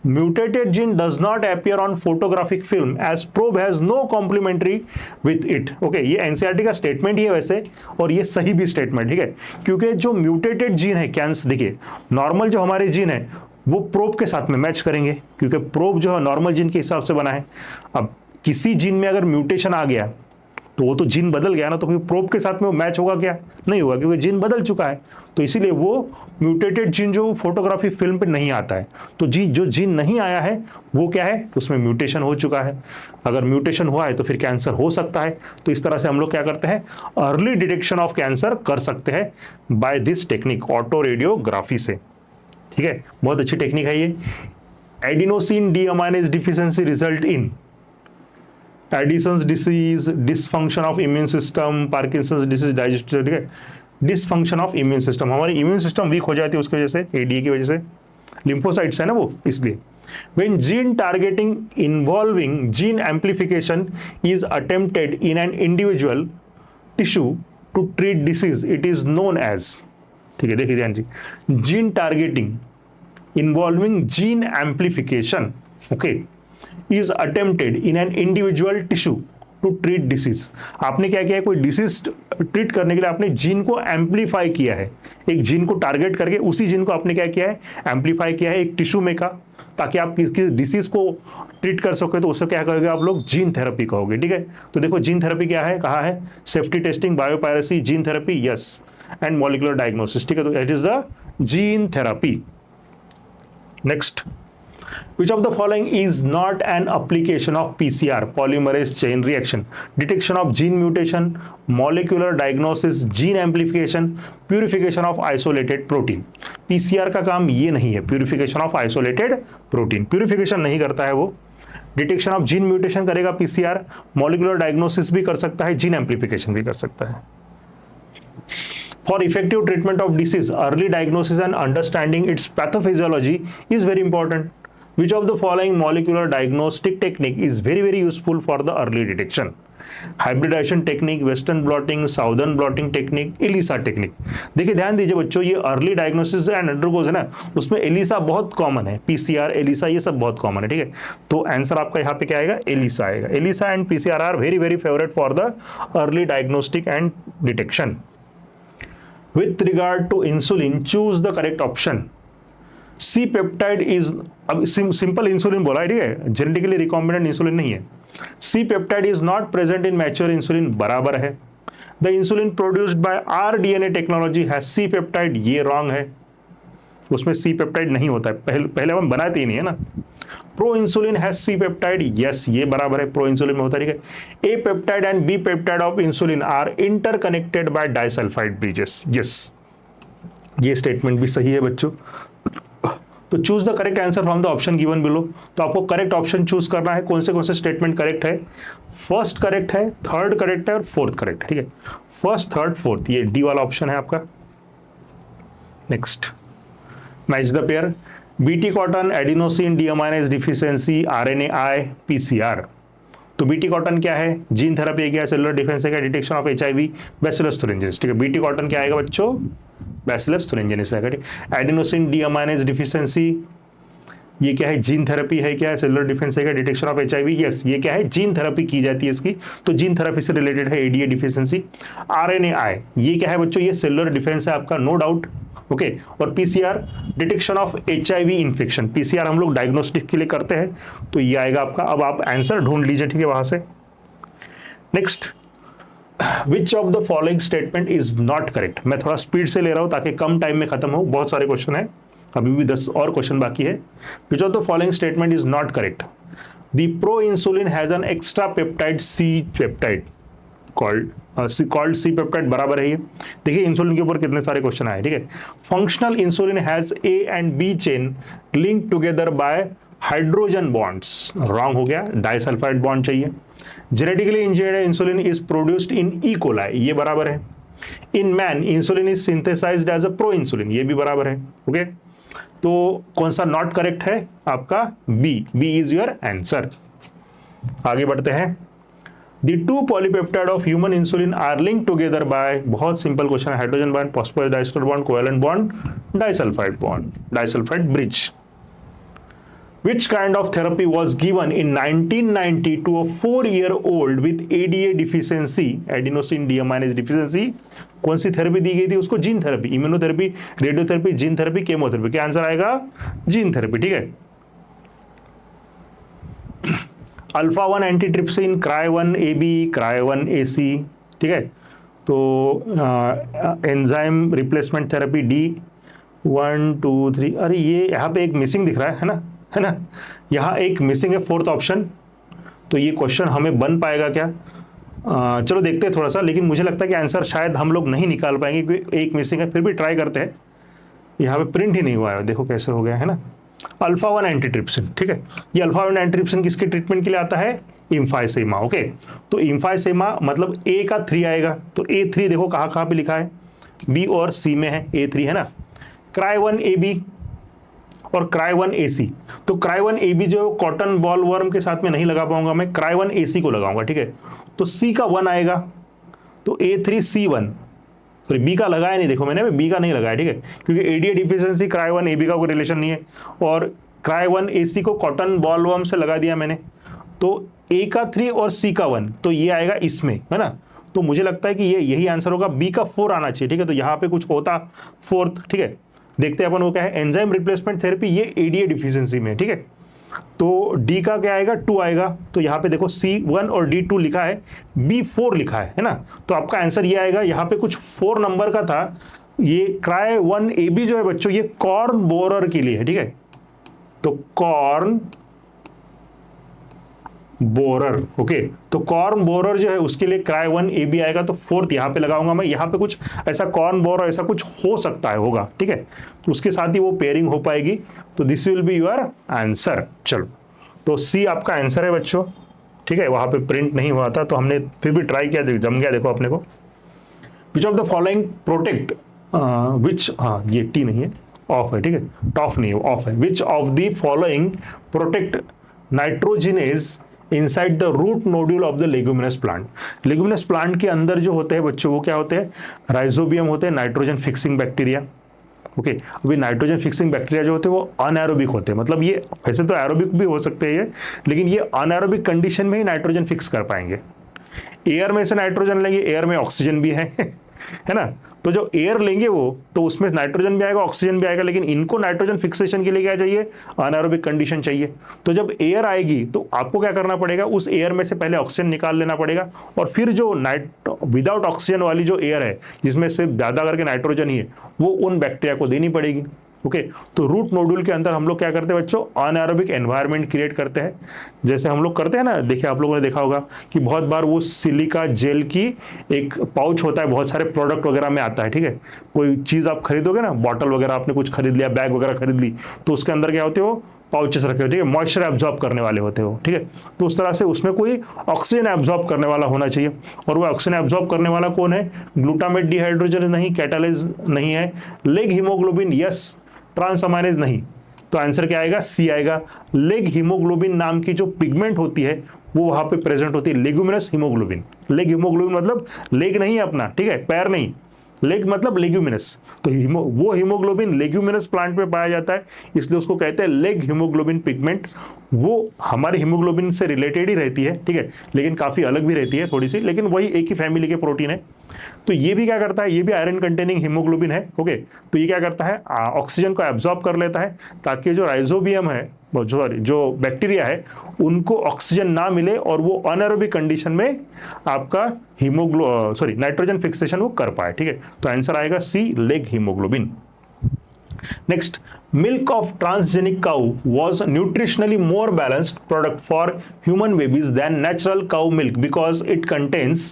Mutated gene does not appear on photographic film as probe has no complementary with it. Okay, ये एनसीईआरटी का स्टेटमेंट ही है वैसे, और ये सही भी स्टेटमेंट. ठीक है, क्योंकि जो म्यूटेटेड जीन है कैंसर, देखिए नॉर्मल जो हमारे जीन है वो प्रोब के साथ में मैच करेंगे, क्योंकि प्रोब जो है नॉर्मल जीन के हिसाब से बना है. अब किसी जीन में अगर म्यूटेशन आ गया तो वो तो जीन बदल गया ना, तो फिर प्रोब के साथ में वो मैच होगा क्या? नहीं होगा, क्योंकि जीन बदल चुका है. तो इसीलिए वो म्यूटेटेड जीन जो फोटोग्राफी फिल्म पे नहीं आता है. तो जो जीन नहीं आया है वो क्या है? उसमें म्यूटेशन हो चुका है. अगर म्यूटेशन हुआ है तो फिर कैंसर हो सकता है. तो इस तरह से हम लोग क्या करते हैं? अर्ली डिटेक्शन ऑफ कैंसर कर सकते हैं by this technique, autoradiography से. ठीक है, बहुत अच्छी टेक्निक है ये. Adenosine deaminase deficiency result in Addison's disease, dysfunction of immune system, Parkinson's disease, digestive. ठीक है, डिसफंक्शन ऑफ इम्यून सिस्टम, हमारी इम्यून सिस्टम वीक हो जाती है उसकी वजह से, एडीए की वजह से. लिम्फोसाइट्स है ना वो, इसलिए. When gene targeting involving gene amplification is attempted in an individual tissue to treat disease, it is known as. ठीक है, देखिए ध्यान जी, gene targeting involving gene amplification, okay, is attempted in an individual tissue to treat disease. आपने क्या किया है? कोई डिसीज ट्रीट करने के लिए आपने जीन को एम्प्लीफाई किया है. एक जीन को टारगेट करके उसी जीन को आपने क्या किया है? एम्प्लीफाई किया है एक टिश्यू में का, ताकि आप किसी डिसीज को ट्रीट कर सके. तो उससे क्या कहोगे आप लोग? जीन थेरेपी कहोगे. ठीक है, तो देखो जीन थेरेपी क्या है, कहा है safety testing, biopiracy, gene therapy, yes, and molecular diagnosis. ठीक है, तो it is the gene therapy. Next, which of the following is not an application of PCR, polymerase chain reaction? Detection of gene mutation, molecular diagnosis, gene amplification, purification of isolated protein. PCR का काम ये नहीं है, purification of isolated protein, purification नहीं करता है वो. डिटेक्शन ऑफ जीन म्यूटेशन करेगा पीसीआर, मॉलिक्यूलर डायग्नोसिस भी कर सकता है, जीन एम्प्लीफिकेशन भी कर सकता है। For effective treatment of disease, early diagnosis and understanding its pathophysiology is very important. Which of the following molecular diagnostic technique is very useful for the early detection? Hybridization technique, Western blotting, Southern blotting technique, ELISA technique. देखिए ध्यान दीजिए बच्चों, ये अर्ली डायग्नोसिस एंड अंडरगोज है ना, उसमें ELISA बहुत कॉमन है, PCR, ELISA ये सब बहुत कॉमन है, ठीक है। तो आंसर आपका यहाँ पे क्या आएगा, ELISA आएगा। ELISA and PCR are very favourite for the early diagnostic and detection. With regard to insulin, choose the correct option. C peptide is, अब सिंपल इंसुलिन बोला है, ठीक है, जेनेटिकली रिकॉम्बिनेंट इंसुलिन नहीं है। C peptide is not present in mature insulin बराबर है। The insulin produced by rDNA technology has C peptide, ये रॉन्ग है, उसमें C peptide नहीं होता है, पहले हम बनाते ही नहीं है ना। Pro insulin has C peptide, yes ये बराबर है, प्रो इंसुलिन में होता है, ठीक है। A peptide and B peptide of insulin are interconnected by disulfide bridges, yes ये स्टेटमेंट भी सही है बच्चों। तो choose the correct answer from the option given below. तो आपको करेक्ट ऑप्शन चूज करना है, कौन से स्टेटमेंट करेक्ट है। फर्स्ट करेक्ट है, थर्ड करेक्ट है और फोर्थ करेक्ट है, ठीक है। फर्स्ट, थर्ड, फोर्थ, ये डी वाला ऑप्शन है आपका। Next, match the pair. BT cotton, adenosine deaminase deficiency, RNAi, PCR। तो बीटी कॉटन क्या है, जीन थेरेपी क्या है, सेलुलर डिफेंस है, detection of HIV, bacillus thuringiensis, ठीक है। बीटी कॉटन क्या आएगा बच्चों, बैसिलस thuringiensis आएगा, ठीक। एडिनोसिन डीअमाइनेज डिफिशियंसी, ये क्या है, जीन थेरेपी है, क्या है, सेलुलर डिफेंस है, डिटेक्शन ऑफ HIV, यस ये क्या है, जीन थेरेपी की जाती है इसकी, तो जीन थेरेपी से रिलेटेड है ADA डिफिशियंसी। RNAi ये क्या है बच्चों, ये सेलुलर डिफेंस है आपका, नो डाउट, ओके। और PCR detection of HIV infection, PCR हम लोग डायग्नोस्टिक के लिए करते हैं, तो ये आएगा आपका। अब आप आंसर ढूंढ लीजिए, ठीक है, वहां से। Next, which of the following statement is not correct. मैं थोड़ा स्पीड से ले रहा हूं ताकि कम टाइम में खत्म हो, बहुत सारे क्वेश्चन है, अभी भी 10 और क्वेश्चन बाकी है। Which of the following statement is not correct. The pro insulin has an extra peptide C peptide called C peptide, बराबर है ये। देखिए इंसुलिन के ऊपर कितने सारे क्वेश्चन आए, ठीक है। Functional insulin has A and B chain link together by hydrogen bonds, wrong हो गया, डाइसल्फाइड बॉन्ड चाहिए। Genetically engineered insulin is produced in E. coli, ये बराबर है। In man insulin is synthesised as a pro insulin, ये भी बराबर है, ओके। तो कौन सा नॉट करेक्ट है आपका, बी इज योर आंसर। आगे बढ़ते हैं। The two polypeptide of human insulin are linked together by, बहुत सिंपल क्वेश्चन है, hydrogen bond, phosphorus diester bond, covalent bond, disulphide bond, disulphide bridge. Which kind of therapy was given in 1990 to a 4-year-old with ADA deficiency, adenosine deaminase deficiency? कौन सी थेरेपी दी गई थी उसको, gene therapy, immunotherapy, radiotherapy, gene therapy, chemotherapy. क्या आंसर आएगा, जीन थेरेपी, ठीक है। Alpha 1 antitrypsin, cry 1 AB, cry 1 AC, ठीक है। तो एंजाइम रिप्लेसमेंट थेरेपी D1 2 3, अरे ये यहाँ पे एक मिसिंग दिख रहा है ना, है ना, यहाँ एक मिसिंग है, फोर्थ ऑप्शन। तो ये क्वेश्चन हमें बन पाएगा क्या, चलो देखते हैं थोड़ा सा, लेकिन मुझे लगता है कि आंसर शायद हम लोग नहीं निकाल पाएंगे क्योंकि एक मिसिंग है, फिर भी ट्राई करते हैं। यहाँ पे प्रिंट ही नहीं हुआ है, देखो कैसे हो गया है ना। अल्फा 1 एंटीट्रिप्सिन, ठीक है, ये अल्फा 1 एंटीट्रिप्सिन किसके ट्रीटमेंट के लिए आता है, इम्फाइसेमा, ओके। तो इम्फाइसेमा मतलब A का 3 आएगा, तो A3 देखो कहाँ पे लिखा है, B और C में है, A3 है ना। क्राई 1 AB और क्राई 1 AC, तो क्राई 1 AB जो कॉटन बॉल वर्म के साथ में नहीं लगा पाऊंगा मैं, क्राई 1 AC को लगाऊंगा, ठीक है। तो C का 1 आएगा, तो A3C1, सॉरी B का लगाया नहीं, देखो मैंने B का नहीं लगाया, ठीक है, क्योंकि ADA डिफिशियंसी क्राई 1 AB का कोई रिलेशन नहीं है, और क्राई 1 AC को कॉटन बॉल वर्म से लगा दिया मैंने, तो A का 3 और C का 1, तो ये आएगा इसमें, है ना। तो मुझे लगता है कि ये यही आंसर होगा, B का 4 आना चाहिए, ठीक है। तो यहाँ पे कुछ होता फोर्थ, ठीक है, देखते हैं अपन वो क्या है। एंजाइम रिप्लेसमेंट थेरेपी, ये ADA डिफिशियंसी में, ठीक है। तो D का क्या आएगा, 2 आएगा, तो यहाँ पे देखो C1 और D2 लिखा है, B4 लिखा है ना। तो आपका आंसर ये आएगा, यहाँ पे कुछ 4 नंबर का था, ये क्राई 1 AB जो है बच्चों, ये कॉर्न बोरर के लिए है, ठीक है। तो कॉर्न बोरर, ओके, तो कॉर्न बोरर जो है उसके लिए क्राई 1 AB आएगा, तो फोर्थ यहाँ पे लगाऊंगा मैं। यहाँ पे कुछ ऐसा कॉर्न बोरर ऐसा कुछ हो सकता है, होगा, ठीक है, तो उसके साथ ही वो पेयरिंग हो पाएगी। तो this will be your answer. चलो तो सी आपका आंसर है बच्चों, ठीक है। वहाँ पे प्रिंट नहीं हुआ था तो हमने फिर भी ट्राई किया, जम गया देखो अपने को। विच ऑफ द फॉलोइंग प्रोटेक्ट विच, हाँ ये टी नहीं है, ऑफ है, ठीक है, टॉफ नहीं है, ऑफ है। Which of the following protect nitrogenase inside the root nodule of the leguminous plant. Leguminous plant के अंदर जो होते हैं बच्चों वो क्या होते हैं, राइजोबियम होते हैं, नाइट्रोजन फिक्सिंग बैक्टीरिया। ओके, अभी नाइट्रोजन फिक्सिंग बैक्टीरिया जो होते हैं वो अनएरोबिक होते हैं, मतलब ये वैसे तो एरोबिक भी हो सकते हैं ये, लेकिन ये अनएरोबिक कंडीशन में ही नाइट्रोजन फिक्स कर पाएंगे। एयर में से नाइट्रोजन लेंगे, एयर में ऑक्सीजन भी है ना, तो जो एयर लेंगे वो तो उसमें नाइट्रोजन भी आएगा, ऑक्सीजन भी आएगा, लेकिन इनको नाइट्रोजन फिक्सेशन के लिए क्या चाहिए, अनारोबिक कंडीशन चाहिए। तो जब एयर आएगी तो आपको क्या करना पड़ेगा, उस एयर में से पहले ऑक्सीजन निकाल लेना पड़ेगा, और फिर जो विदाउट ऑक्सीजन वाली जो एयर है जिसमें सिर्फ ज़्यादा करके नाइट्रोजन ही है, वो उन बैक्टीरिया को देनी पड़ेगी। ओके, तो रूट नोडुल के अंदर हम लोग क्या करते हैं बच्चों, अनएरोबिक एनवायरनमेंट क्रिएट करते हैं, जैसे हम लोग करते हैं ना। देखिए आप लोगों ने देखा होगा कि बहुत बार वो सिलिका जेल की एक पाउच होता है, बहुत सारे प्रोडक्ट वगैरह में आता है, ठीक है। कोई चीज़ आप खरीदोगे ना, बॉटल वगैरह आपने कुछ खरीद लिया, बैग वगैरह खरीद ली, तो उसके अंदर क्या होते हो, पाउचेस रखे होते हैं, मॉइस्चर एब्जॉर्ब करने वाले होते हो, ठीक है। तो उस तरह से उसमें कोई ऑक्सीजन एब्जॉर्ब करने वाला होना चाहिए, और वो ऑक्सीजन एब्जॉर्ब करने वाला कौन है, ग्लूटामेट डिहाइड्रोजन नहीं, कैटालेज नहीं है, लेग हीमोग्लोबिन यस, ट्रांसअमाइनेज नहीं। तो आंसर क्या आएगा, सी आएगा। लेग हीमोग्लोबिन नाम की जो पिगमेंट होती है वो वहां पे प्रेजेंट होती है, लेगुमिनस हीमोग्लोबिन। लेग हीमोग्लोबिन मतलब लेग नहीं है अपना, ठीक है, पैर नहीं, लेग मतलब लेग्यूमिनस। तो वो हीमोग्लोबिन लेग्यूमिनस प्लांट में पाया जाता है, इसलिए उसको कहते हैं लेग हीमोग्लोबिन पिगमेंट। वो हमारे हीमोग्लोबिन से रिलेटेड ही रहती है, ठीक है, लेकिन काफ़ी अलग भी रहती है थोड़ी सी, लेकिन वही एक ही फैमिली के प्रोटीन है। तो ये भी क्या करता है, ये भी आयरन कंटेनिंग हीमोग्लोबिन है। ओके, तो ये क्या करता है, ऑक्सीजन को एब्जॉर्ब कर लेता है, ताकि जो राइजोबियम है, जो बैक्टीरिया है, उनको ऑक्सीजन ना मिले और वो अनएरोबिक कंडीशन में आपका नाइट्रोजन फिक्सेशन वो कर पाए, ठीक है। तो आंसर आएगा C, leghaemoglobin. Next, milk of transgenic cow was nutritionally more balanced product for human babies than natural cow milk because it contains,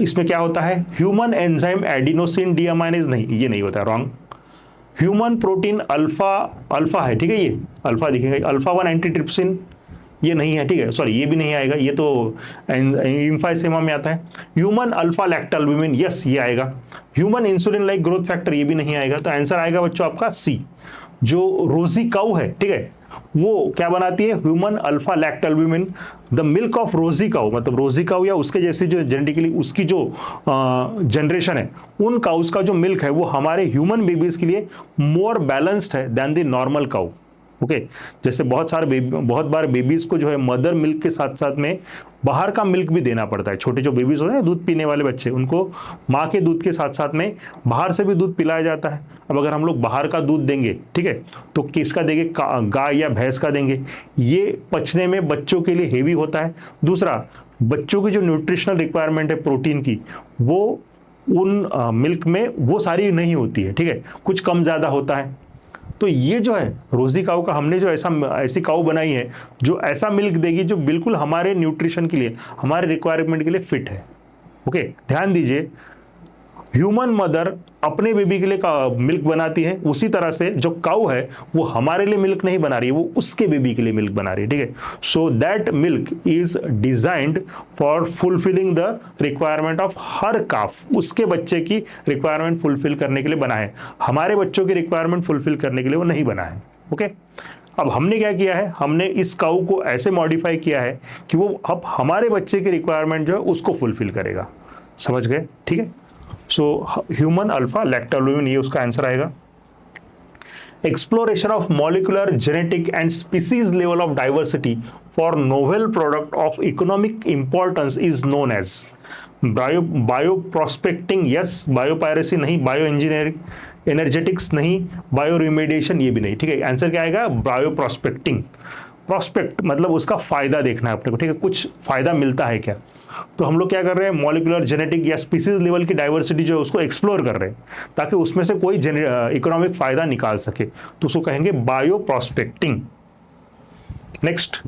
इसमें क्या होता है, ह्यूमन एंजाइम एडिनोसिन डीअमाइनेज नहीं, ये नहीं होता, रॉन्ग। ह्यूमन प्रोटीन अल्फा है, ठीक है, ये अल्फा दिखेगा, अल्फा 1 एंटीट्रिप्सिन ये नहीं है, ठीक है, सॉरी ये भी नहीं आएगा, ये तो एम्फाइसेमा में आता है। ह्यूमन अल्फा लैक्टोल्ब्यूमिन यस ये आएगा। Human insulin like growth factor ये भी नहीं आएगा। तो आंसर आएगा बच्चों आपका सी। जो रोजी काऊ है, ठीक है, वो क्या बनाती है, human alpha lactalbumin. The milk of Rosie cow, मतलब रोजी काऊ या उसके जैसी जो जेनेटिकली उसकी जो जनरेशन है, उन काउस का जो मिल्क है वो हमारे ह्यूमन बेबीज के लिए मोर बैलेंस्ड है than the normal cow. Okay, जैसे बहुत बार बेबीज को जो है मदर मिल्क के साथ साथ में बाहर का मिल्क भी देना पड़ता है। छोटे जो बेबीज होते हैं ना, दूध पीने वाले बच्चे, उनको माँ के दूध के साथ साथ में बाहर से भी दूध पिलाया जाता है। अब अगर हम लोग बाहर का दूध देंगे, ठीक है, तो किसका देंगे, गाय या भैंस का देंगे, ये पचने में बच्चों के लिए हेवी होता है। दूसरा, बच्चों की जो न्यूट्रिशनल रिक्वायरमेंट है प्रोटीन की, वो उन मिल्क में वो सारी नहीं होती है, ठीक है, कुछ कम ज़्यादा होता है। तो ये जो है रोजी काऊ का हमने जो ऐसी काऊ बनाई है जो ऐसा मिल्क देगी जो बिल्कुल हमारे न्यूट्रिशन के लिए, हमारे रिक्वायरमेंट के लिए फिट है। ओके, ध्यान दीजिए, ह्यूमन मदर अपने बेबी के लिए मिल्क बनाती है, उसी तरह से जो काऊ है वो हमारे लिए मिल्क नहीं बना रही है, वो उसके बेबी के लिए मिल्क बना रही है, ठीक है। So that milk is designed for fulfilling the requirement of her calf, उसके बच्चे की रिक्वायरमेंट फुलफिल करने के लिए बना है, हमारे बच्चों की रिक्वायरमेंट फुलफिल करने के लिए वो नहीं बना है। ओके, अब हमने क्या किया है, हमने इस काऊ को ऐसे मॉडिफाई किया है कि वो अब हमारे बच्चे की रिक्वायरमेंट जो है उसको फुलफिल करेगा। समझ गए, ठीक है। सो ह्यूमन अल्फा लैक्टोल्ब्यूमिन ये उसका आंसर आएगा। Exploration of molecular genetic and species level of diversity for novel product of economic importance is known as bio prospecting yes, bio piracy नहीं, बायो इंजीनियरिंग एनर्जेटिक्स नहीं, बायो रिमेडिएशन ये भी नहीं, ठीक है। आंसर क्या आएगा, बायो प्रोस्पेक्टिंग। प्रोस्पेक्ट मतलब उसका फायदा देखना है अपने को, ठीक है, कुछ फायदा मिलता है क्या। तो हम लोग क्या कर रहे हैं, मॉलिक्यूलर जेनेटिक या स्पीसीज लेवल की डाइवर्सिटी जो है उसको एक्सप्लोर कर रहे हैं, ताकि उसमें से कोई इकोनॉमिक फायदा निकाल सके, तो उसको कहेंगे bio prospecting. Next,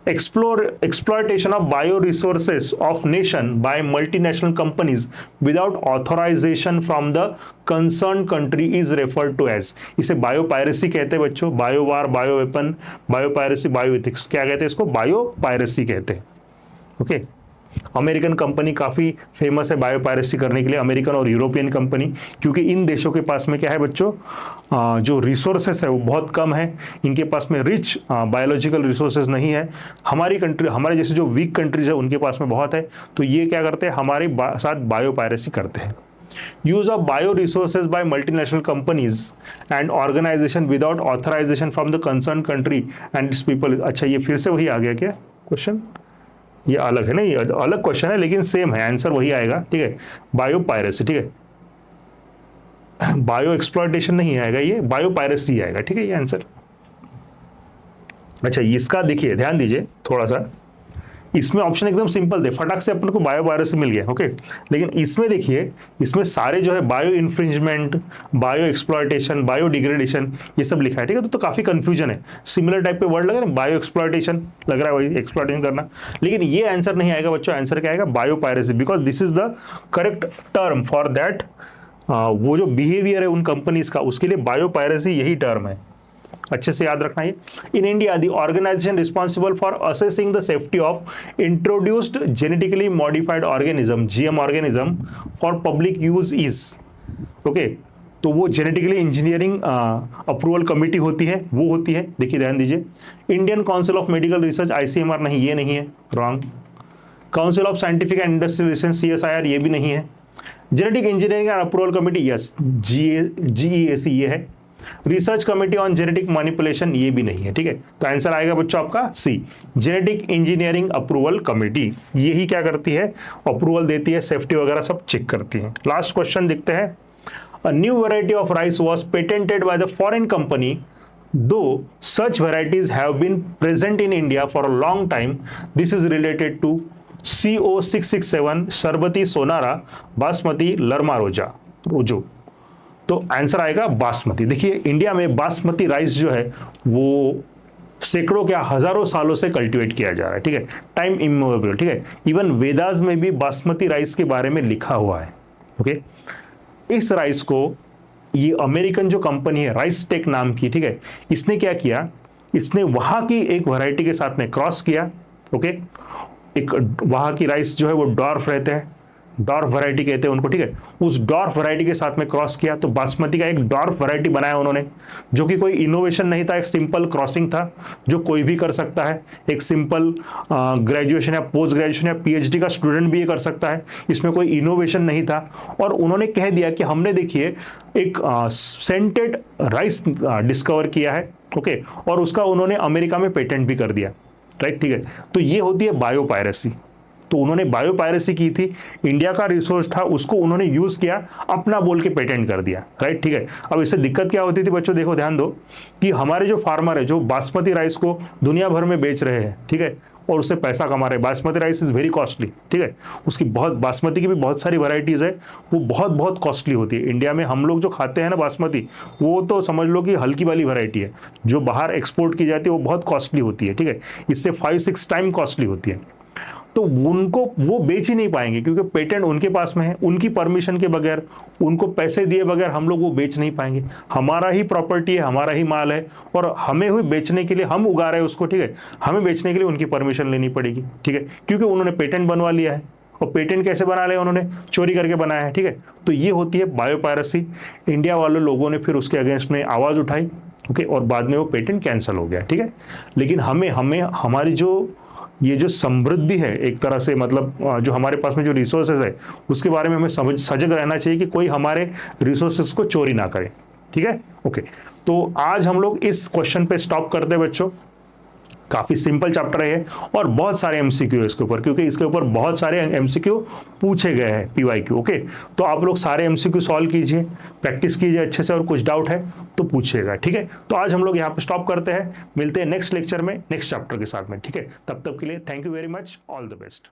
exploitation of bioresources of nation by multinational companies without authorization from the concerned country is referred to as, इसे बायोपायरेसी कहते हैं बच्चों, बायोवार, बायोवेपन, बायोपायरेसी, बायोएथिक्स, क्या कहते हैं इसको, बायोपायरेसी कहते हैं। ओके, अमेरिकन कंपनी काफ़ी फेमस है बायोपायरेसी करने के लिए, अमेरिकन और यूरोपियन कंपनी, क्योंकि इन देशों के पास में क्या है बच्चों, जो रिसोर्सेस है वो बहुत कम है, इनके पास में रिच बायोलॉजिकल रिसोर्सेज नहीं है। हमारी कंट्री, हमारे जैसे जो वीक कंट्रीज है उनके पास में बहुत है, तो ये क्या करते हैं, हमारे साथ बायोपायरेसी करते हैं। Use of bio resources by multinational companies and organisation without authorisation from the concern country and its people. अच्छा, ये फिर से वही आ गया क्या क्वेश्चन, ये अलग है ना, ये अलग क्वेश्चन है लेकिन सेम है, आंसर वही आएगा। ठीक है, बायोपायरेसी, ठीक है, बायो एक्सप्लॉयटेशन नहीं आएगा, ये बायोपायरेसी आएगा। ठीक है, ये आंसर। अच्छा, इसका देखिए, ध्यान दीजिए थोड़ा सा, इसमें ऑप्शन एकदम सिंपल थे, फटाक से अपन को बायोपायरेसी मिल गया। ओके, लेकिन इसमें देखिए, इसमें सारे जो है bio infringement, bio exploitation, bio degradation, ये सब लिखा है। ठीक है, तो काफी कंफ्यूजन है, सिमिलर टाइप के वर्ड लग रहे हैं, बायो एक्सप्लॉयटेशन लग रहा है वही एक्सप्लॉयटेशन करना, लेकिन ये आंसर नहीं आएगा बच्चों, आंसर क्या आएगा, biopiracy, because this is the correct term for that, वो जो बिहेवियर है उन कंपनीज का, उसके लिए बायोपायरेसी यही टर्म है, अच्छे से याद रखना है। In India the organisation responsible for assessing the safety of introduced genetically modified organism, GM organism for public use is, okay, तो वो जेनेटिकली इंजीनियरिंग अप्रूवल कमेटी होती है, वो होती है, देखिए ध्यान दीजिए, Indian council of medical research, ICMR नहीं, ये नहीं है, wrong. Council of scientific and industrial research, CSIR, ये भी नहीं है। Genetic engineering and approval committee, yes, GEAC ये है। Research committee on genetic manipulation, ये भी नहीं है। ठीक है, तो आंसर आएगा बच्चों आपका सी, जेनेटिक इंजीनियरिंग अप्रूवल कमेटी, यही क्या करती है, अप्रूवल देती है, सेफ्टी वगैरह सब चेक करती है। लास्ट क्वेश्चन देखते हैं, a new variety of rice was patented by the foreign company दो सच varieties have been present in India for a long time. This is related to CO667, सरबती सोनारा, बासमती, लरमा रोजो। तो आंसर आएगा बासमती। देखिए, इंडिया में बासमती राइस जो है वो सैकड़ों क्या हजारों सालों से कल्टीवेट किया जा रहा है। ठीक है, टाइम इमेमोरियल। ठीक है, इवन वेदास में भी बासमती राइस के बारे में लिखा हुआ है। ओके, इस राइस को ये अमेरिकन जो कंपनी है राइस टेक नाम की, ठीक है, इसने क्या किया, इसने वहां की एक वैरायटी के साथ में क्रॉस किया। ओके, एक वहां की राइस जो है वो डॉर्फ रहते हैं, डॉर्फ वैरायटी कहते हैं उनको। ठीक है, उस डॉर्फ वैरायटी के साथ में क्रॉस किया, तो बासमती का एक डॉर्फ वैरायटी बनाया उन्होंने, जो कि कोई इनोवेशन नहीं था, एक सिंपल क्रॉसिंग था जो कोई भी कर सकता है, एक सिंपल ग्रेजुएशन या पोस्ट ग्रेजुएशन या पीएचडी का स्टूडेंट भी ये कर सकता है, इसमें कोई इनोवेशन नहीं था। और उन्होंने कह दिया कि हमने देखिए एक सेंटेड राइस डिस्कवर किया है। ओके, और उसका उन्होंने अमेरिका में पेटेंट भी कर दिया। राइट, ठीक है, तो ये होती है बायोपायरेसी। तो उन्होंने बायोपायरेसी की थी, इंडिया का रिसोर्स था उसको उन्होंने यूज किया, अपना बोल के पेटेंट कर दिया। राइट, ठीक है, अब इससे दिक्कत क्या होती थी बच्चों, देखो ध्यान दो कि हमारे जो फार्मर है जो बासमती राइस को दुनिया भर में बेच रहे हैं, ठीक है, और उससे पैसा कमा रहे हैं। Basmati rice is very costly. ठीक है, उसकी बहुत, बासमती की भी बहुत सारी वैरायटीज़ है, वो बहुत बहुत कॉस्टली होती है। इंडिया में हम लोग जो खाते हैं ना बासमती, वो तो समझ लो कि हल्की वाली वैरायटी है, जो बाहर एक्सपोर्ट की जाती है वो बहुत कॉस्टली होती है। ठीक है, इससे 5-6 टाइम कॉस्टली होती है। तो उनको वो बेच ही नहीं पाएंगे क्योंकि पेटेंट उनके पास में है, उनकी परमिशन के बगैर, उनको पैसे दिए बगैर हम लोग वो बेच नहीं पाएंगे। हमारा ही प्रॉपर्टी है, हमारा ही माल है, और हमें हुई बेचने के लिए, हम उगा रहे हैं उसको। ठीक है, हमें बेचने के लिए उनकी परमिशन लेनी पड़ेगी। ठीक है, क्योंकि उन्होंने पेटेंट बनवा लिया है, और पेटेंट कैसे बना लिया उन्होंने, चोरी करके बनाया है। ठीक है, तो ये होती है बायोपायरेसी। इंडिया वाले लोगों ने फिर उसके अगेंस्ट में आवाज़ उठाई। ओके, और बाद में वो पेटेंट कैंसिल हो गया। ठीक है, लेकिन हमें हमारी जो ये जो समृद्धि है एक तरह से, मतलब जो हमारे पास में जो रिसोर्सेज है उसके बारे में हमें सजग रहना चाहिए कि कोई हमारे रिसोर्सेज को चोरी ना करे। ठीक है, ओके, तो आज हम लोग इस क्वेश्चन पे स्टॉप करते हैं बच्चों। काफ़ी सिंपल चैप्टर है और बहुत सारे एमसीक्यू है इसके ऊपर, क्योंकि इसके ऊपर बहुत सारे एमसीक्यू पूछे गए हैं पीवाईक्यू। ओके, तो आप लोग सारे एमसीक्यू सॉल्व कीजिए, प्रैक्टिस कीजिए अच्छे से, और कुछ डाउट है तो पूछिएगा। ठीक है, तो आज हम लोग यहाँ पे स्टॉप करते हैं, मिलते हैं नेक्स्ट लेक्चर में नेक्स्ट चैप्टर के साथ में। ठीक है, तब तक के लिए thank you very much, all the best.